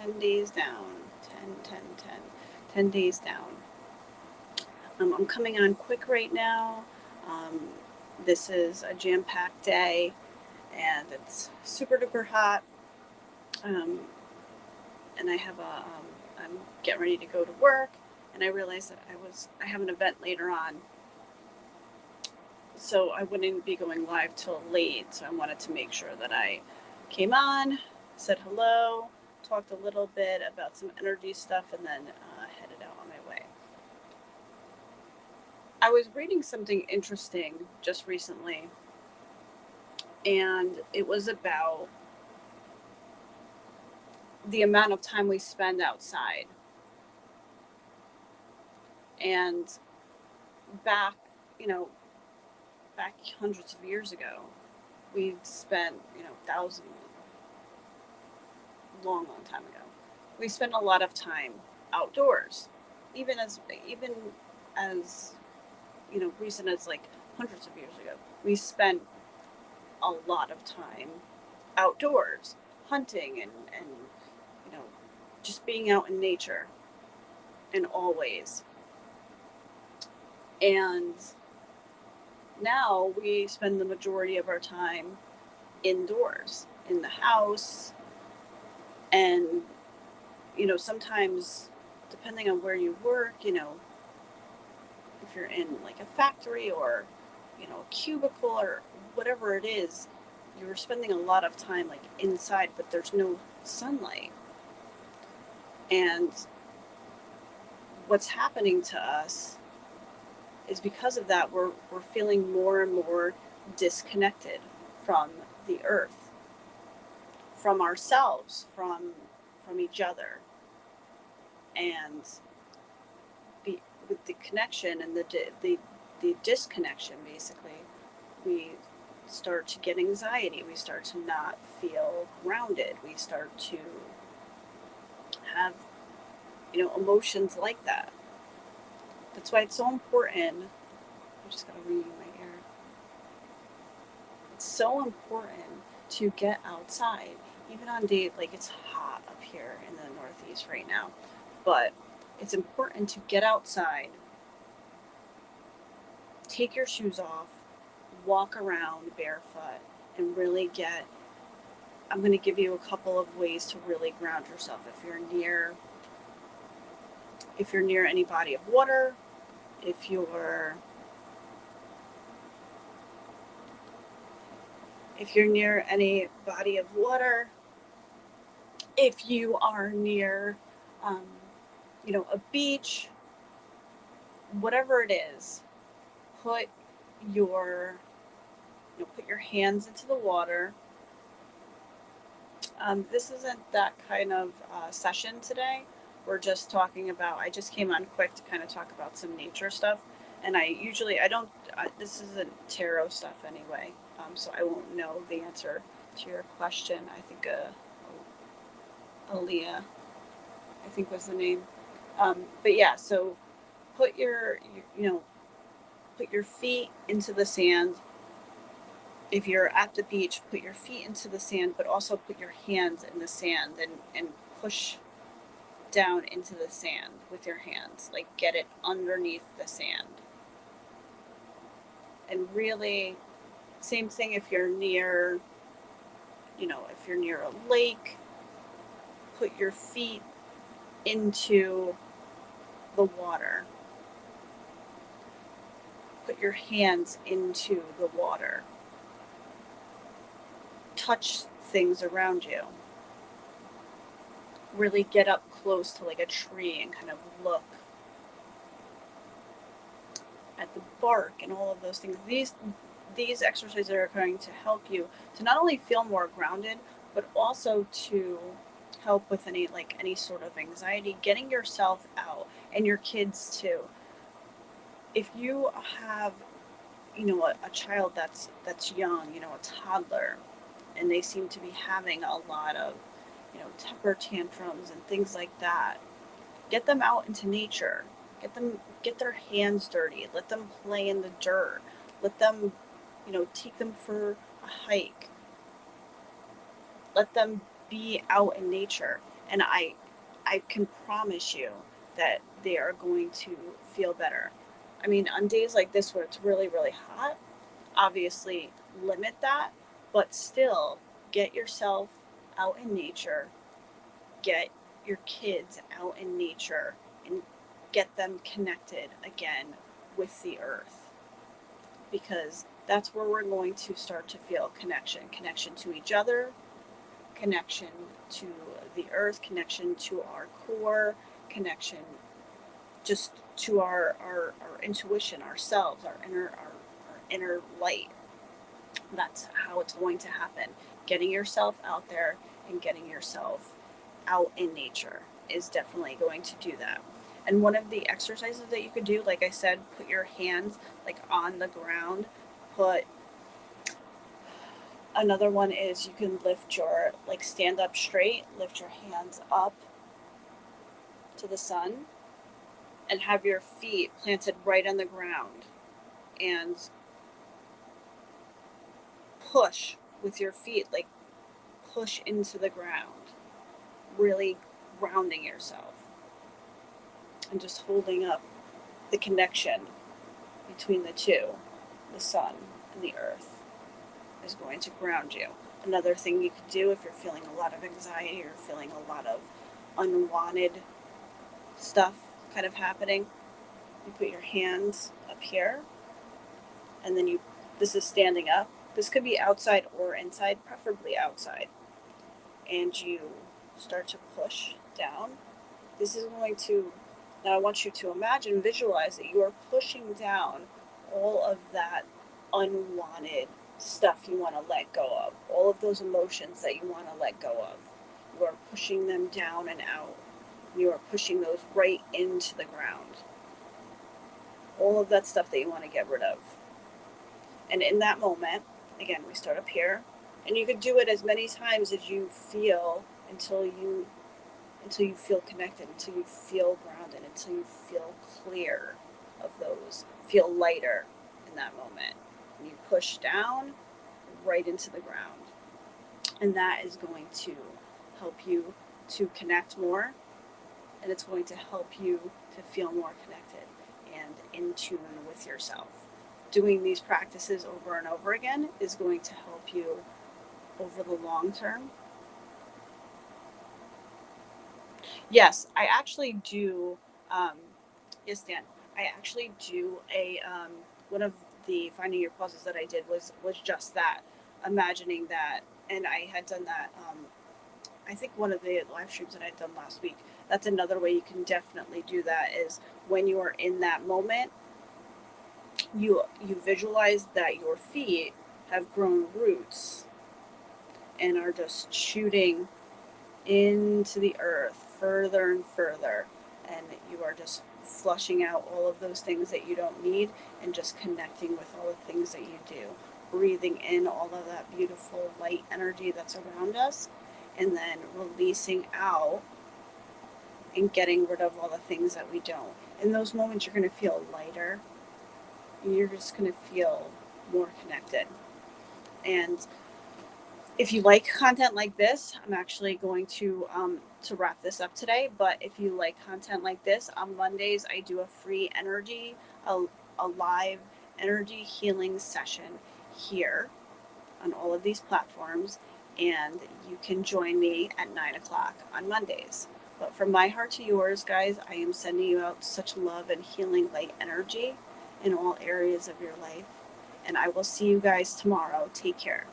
10 days down. 10, 10, 10. 10 days down. I'm coming on quick right now. Um, this is a jam-packed day, and it's super duper hot. Um, and I'm getting ready to go to work, and I realized that I have an event later on, so I wouldn't be going live till late. So I wanted to make sure that I came on, said hello, talked a little bit about some energy stuff, and then headed out on my way. I was reading something interesting just recently, and it was about the amount of time we spend outside. And back, you know, back hundreds of years ago, we spent, thousands, long time ago, we spent a lot of time outdoors, even as recent as like hundreds of years ago. We spent a lot of time outdoors, hunting and you know just being out in nature in all ways. And now we spend the majority of our time indoors in the house. And sometimes, depending on where you work, if you're in like a factory or a cubicle or whatever it is, you're spending a lot of time like inside, but there's no sunlight. And what's happening to us is, because of that, we're feeling more and more disconnected from the earth, from ourselves, from each other. And with the connection and the disconnection, basically, we start to get anxiety. We start to not feel grounded. We start to have emotions like that. That's why it's so important. I just got a ringing in my ear. It's so important to get outside, even on days like it's hot up here in the Northeast right now. But it's important to get outside, take your shoes off, walk around barefoot, and really get. I'm going to give you a couple of ways to really ground yourself. If you're near any body of water, if you're near any body of water, if you are near, a beach, whatever it is, put your hands into the water. This isn't that kind of session today. We're just talking about, I just came on quick to kind of talk about some nature stuff. And I don't, this isn't tarot stuff anyway. So I won't know the answer to your question. I think Aaliyah, I think was the name. But yeah, so put your feet into the sand. If you're at the beach, put your feet into the sand, but also put your hands in the sand and push down into the sand with your hands. Like, get it underneath the sand. And really, same thing if you're near, a lake, put your feet into the water. Put your hands into the water. Touch things around you. Really get up close to like a tree and kind of look at the bark and all of those things. These exercises are going to help you to not only feel more grounded, but also to help with any sort of anxiety, getting yourself out, and your kids too. If you have a child that's young, a toddler, and they seem to be having a lot of temper tantrums and things like that, get them out into nature. Get their hands dirty. Let them play in the dirt. Let them take them for a hike. Let them be out in nature. And I can promise you that they are going to feel better. I mean, on days like this where it's really, really hot, obviously limit that, but still get yourself out in nature, get your kids out in nature, and get them connected again with the earth, because that's where we're going to start to feel connection to each other, connection to the earth, connection to our core, connection just to our intuition, ourselves, our inner light. That's how it's going to happen. Getting yourself out there and getting yourself out in nature is definitely going to do that. And one of the exercises that you could do, like I said, put your hands like on the ground. Put Another one is you can lift your, like, stand up straight, lift your hands up to the sun, and have your feet planted right on the ground, and push with your feet, like push into the ground, really grounding yourself and just holding up the connection between the two, the sun and the earth, is going to ground you. Another thing you could do if you're feeling a lot of anxiety or feeling a lot of unwanted stuff kind of happening, you put your hands up here, and then this is standing up. This could be outside or inside, preferably outside. And you start to push down. This is going to, now I want you to imagine, visualize that you are pushing down all of that unwanted stuff you want to let go of, all of those emotions that you want to let go of. You are pushing them down and out. You are pushing those right into the ground. All of that stuff that you want to get rid of. And in that moment, again, we start up here, and you could do it as many times as you feel until you feel connected, until you feel grounded, until you feel clear of those, feel lighter in that moment. And you push down right into the ground. And that is going to help you to connect more, and it's going to help you to feel more connected and in tune with yourself. Doing these practices over and over again is going to help you over the long term. Yes, I actually do. Yes, Dan, I actually do one of the Finding Your Pauses that I did was just that, imagining that, and I had done that. I think one of the live streams that I had done last week. That's another way you can definitely do that, is when you are in that moment, you visualize that your feet have grown roots and are just shooting into the earth further and further, and you are just flushing out all of those things that you don't need and just connecting with all the things that you do, breathing in all of that beautiful light energy that's around us, and then releasing out and getting rid of all the things that we don't. In those moments, you're going to feel lighter, and you're just going to feel more connected. And if you like content like this, I'm actually going to wrap this up today. But if you like content like this, on Mondays I do a free a live energy healing session here on all of these platforms, and you can join me at 9:00 on Mondays. But from my heart to yours, guys, I am sending you out such love and healing light energy in all areas of your life. And I will see you guys tomorrow. Take care.